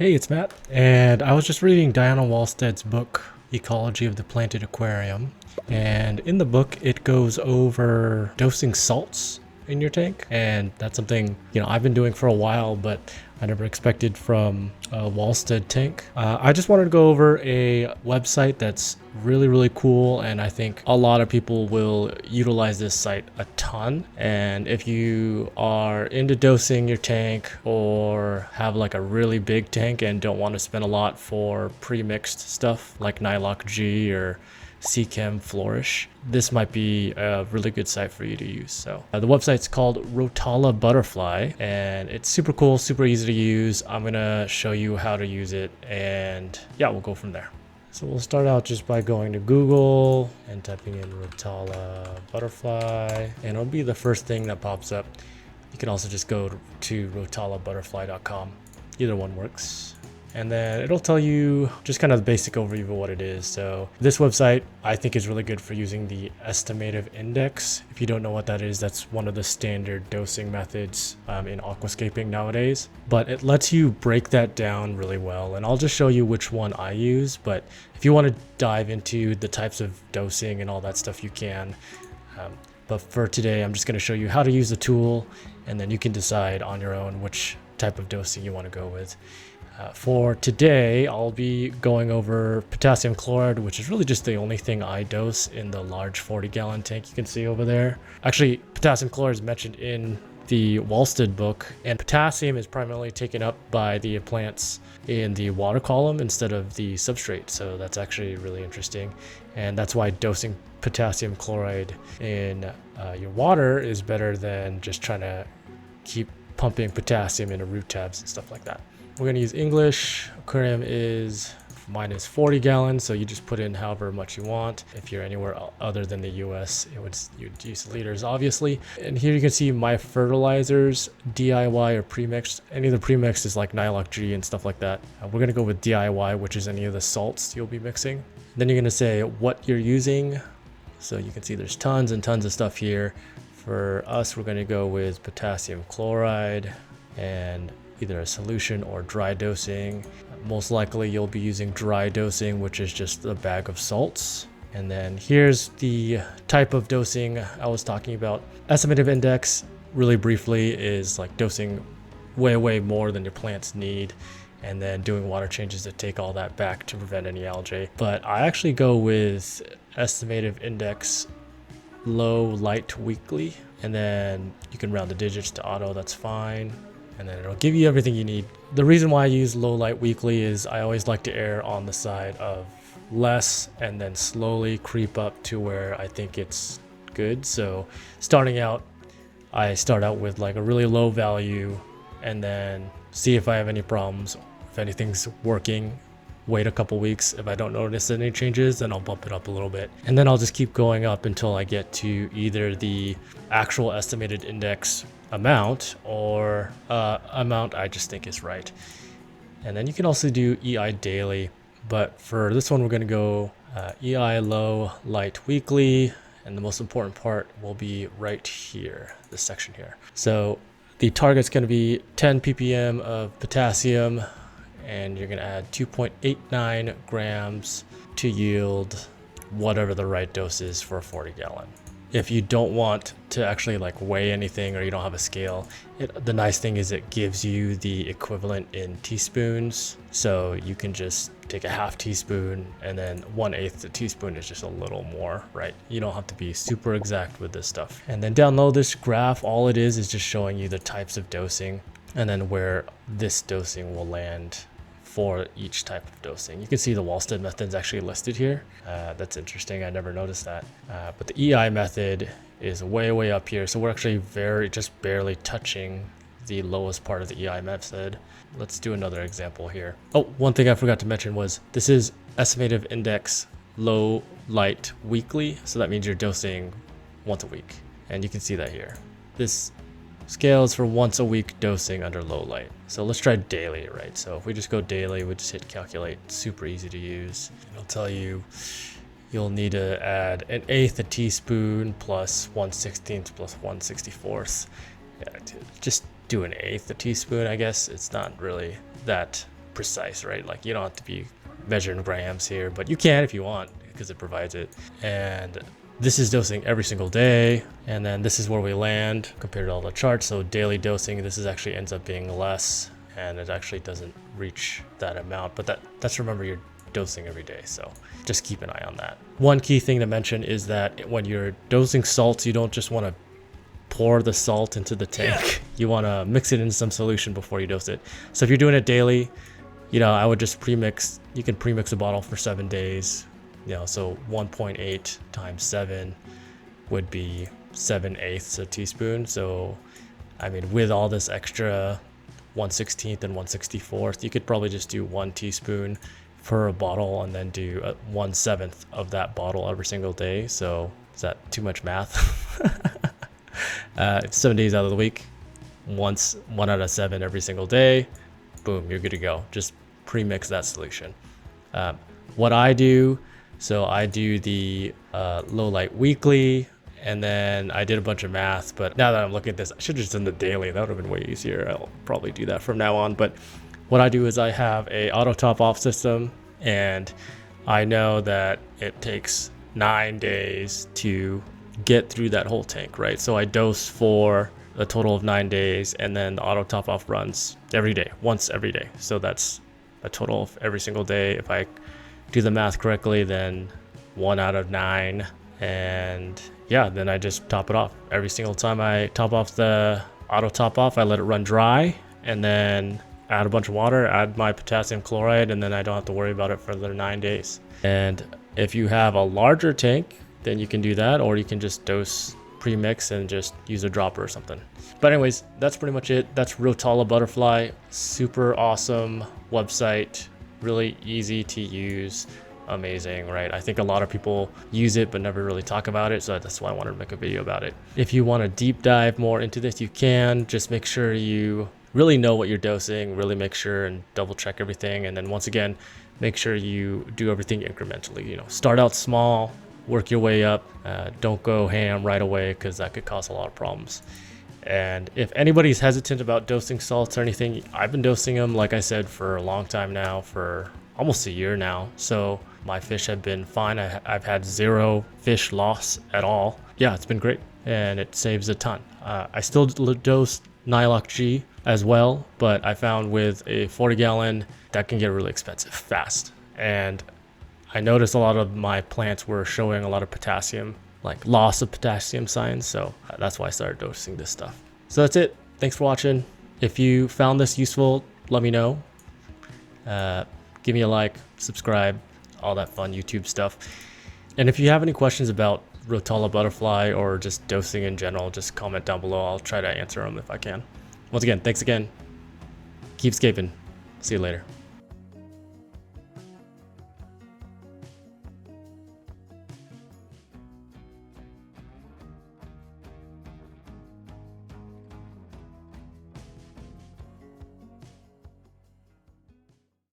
Hey, it's Matt, and I was just reading Diana Wallstead's book, Ecology of the Planted Aquarium, and in the book it goes over dosing salts in your tank, and that's something, I've been doing for a while, but I never expected from a Wallstead tank. I just wanted to go over a website that's really cool, and I think a lot of people will utilize this site a ton. And if you are into dosing your tank or have like a really big tank and don't want to spend a lot for pre-mixed stuff like Nylock G or Seachem Flourish, this might be a really good site for you to use. So the website's called Rotala Butterfly, and it's super cool, super easy to use. I'm gonna show you how to use it, and yeah, we'll go from there. So we'll start out just by going to Google and typing in Rotala Butterfly, and it'll be the first thing that pops up. You can also just go to rotalabutterfly.com. Either one works. And then it'll tell you just kind of the basic overview of what it is. So this website I think is really good for using the estimative index. If you don't know what that is, that's one of the standard dosing methods in aquascaping nowadays. But it lets you break that down really well. And I'll just show you which one I use. But if you want to dive into the types of dosing and all that stuff, you can. But for today, I'm just going to show you how to use the tool, and then you can decide on your own which type of dosing you want to go with. For today, I'll be going over potassium chloride, which is really just the only thing I dose in the large 40-gallon tank you can see over there. Actually, potassium chloride is mentioned in the Wallstead book, and potassium is primarily taken up by the plants in the water column instead of the substrate. So that's actually really interesting, and that's why dosing potassium chloride in your water is better than just trying to keep pumping potassium into root tabs and stuff like that. We're going to use English. Aquarium mine is 40 gallons, so you just put in however much you want. If you're anywhere other than the US, you'd use liters, obviously. And here you can see my fertilizers, DIY or premixed. Any of the premixed is like Nylock G and stuff like that. We're going to go with DIY, which is any of the salts you'll be mixing. Then you're going to say what you're using. So you can see there's tons and tons of stuff here. For us, we're going to go with potassium chloride and either a solution or dry dosing. Most likely you'll be using dry dosing, which is just a bag of salts. And then here's the type of dosing I was talking about. Estimative index, really briefly, is like dosing way more than your plants need, and then doing water changes to take all that back to prevent any algae. But I actually go with estimative index low, light, weekly, and then you can round the digits to auto, that's fine. And then it'll give you everything you need. The reason why I use low, light, weekly is I always like to err on the side of less and then slowly creep up to where I think it's good. So starting out, I start out with like a really low value and then see if I have any problems. If anything's working, wait a couple weeks. If I don't notice any changes, then I'll bump it up a little bit. And then I'll just keep going up until I get to either the actual estimated index amount or amount I just think is right. And then you can also do EI daily, but for this one we're going to go EI low, light, weekly, and the most important part will be right here, this section here. So the target's going to be 10 ppm of potassium, and you're going to add 2.89 grams to yield whatever the right dose is for a 40-gallon. If you don't want to actually like weigh anything or you don't have a scale, the nice thing is it gives you the equivalent in teaspoons. So you can just take a half teaspoon and then 1/8 a teaspoon is just a little more, right? You don't have to be super exact with this stuff. And then down below this graph, all it is just showing you the types of dosing and then where this dosing will land for each type of dosing. You can see the Wallstead method's actually listed here. That's interesting, I never noticed that. But the EI method is way up here. So we're actually just barely touching the lowest part of the EI method. Let's do another example here. Oh, one thing I forgot to mention was this is estimative index low, light, weekly. So that means you're dosing once a week. And you can see that here. This scale is for once a week dosing under low light. So let's try daily, right? So if we just go daily, we just hit calculate, super easy to use. It'll tell you you'll need to add 1/8 a teaspoon plus 1/16 plus 1/64. Yeah, just do 1/8 a teaspoon, I guess. It's not really that precise, right? Like you don't have to be measuring grams here, but you can if you want because it provides it. And this is dosing every single day, and then this is where we land compared to all the charts. So daily dosing, this is actually ends up being less, and it actually doesn't reach that amount, but that's remember you're dosing every day, so just keep an eye on that. One key thing to mention is that when you're dosing salts, you don't just want to pour the salt into the tank. You want to mix it in some solution before you dose it. So if you're doing it daily, you know, I would just premix. You can premix a bottle for 7 days, you know, so 1.8 times 7 would be 7/8 a teaspoon. So I mean, with all this extra 1/16 and 1/64, you could probably just do 1 teaspoon per a bottle and then do 1/7 of that bottle every single day. So is that too much math? 7 days out of the week, 1 out of 7 every single day, boom, you're good to go. Just pre-mix that solution. What I do, so I do the low light weekly, and then I did a bunch of math, but now that I'm looking at this, I should have just done the daily. That would have been way easier. I'll probably do that from now on. But what I do is I have a auto top off system, and I know that it takes 9 days to get through that whole tank, right? So I dose for a total of 9 days, and then the auto top off runs every day, once every day. So that's a total of every single day. If I do the math correctly, then 1 out of 9, and yeah, then I just top it off. Every single time I top off the auto top off, I let it run dry, and then add a bunch of water, add my potassium chloride, and then I don't have to worry about it for another 9 days. And if you have a larger tank, then you can do that, or you can just dose pre-mix and just use a dropper or something. But anyways, that's pretty much it. That's Rotala Butterfly. Super awesome website, really easy to use. Amazing, right? I think a lot of people use it but never really talk about it, so that's why I wanted to make a video about it. If you want to deep dive more into this, you can. Just make sure you really know what you're dosing, really make sure and double check everything, and then once again, make sure you do everything incrementally. You know, start out small, work your way up. Don't go ham right away, because that could cause a lot of problems. And if anybody's hesitant about dosing salts or anything, I've been dosing them, like I said, for a long time now, for almost a year now. So my fish have been fine. I've had 0 fish loss at all. Yeah, it's been great, and it saves a ton. I still dose Nylock G as well, but I found with a 40 gallon, that can get really expensive fast. And I noticed a lot of my plants were showing a lot of potassium, like loss of potassium signs. So that's why I started dosing this stuff. So that's it. Thanks for watching. If you found this useful, let me know. Give me a like, subscribe, all that fun YouTube stuff. And if you have any questions about Rotala Butterfly or just dosing in general, just comment down below. I'll try to answer them if I can. Once again, thanks again. Keep scaping. See you later.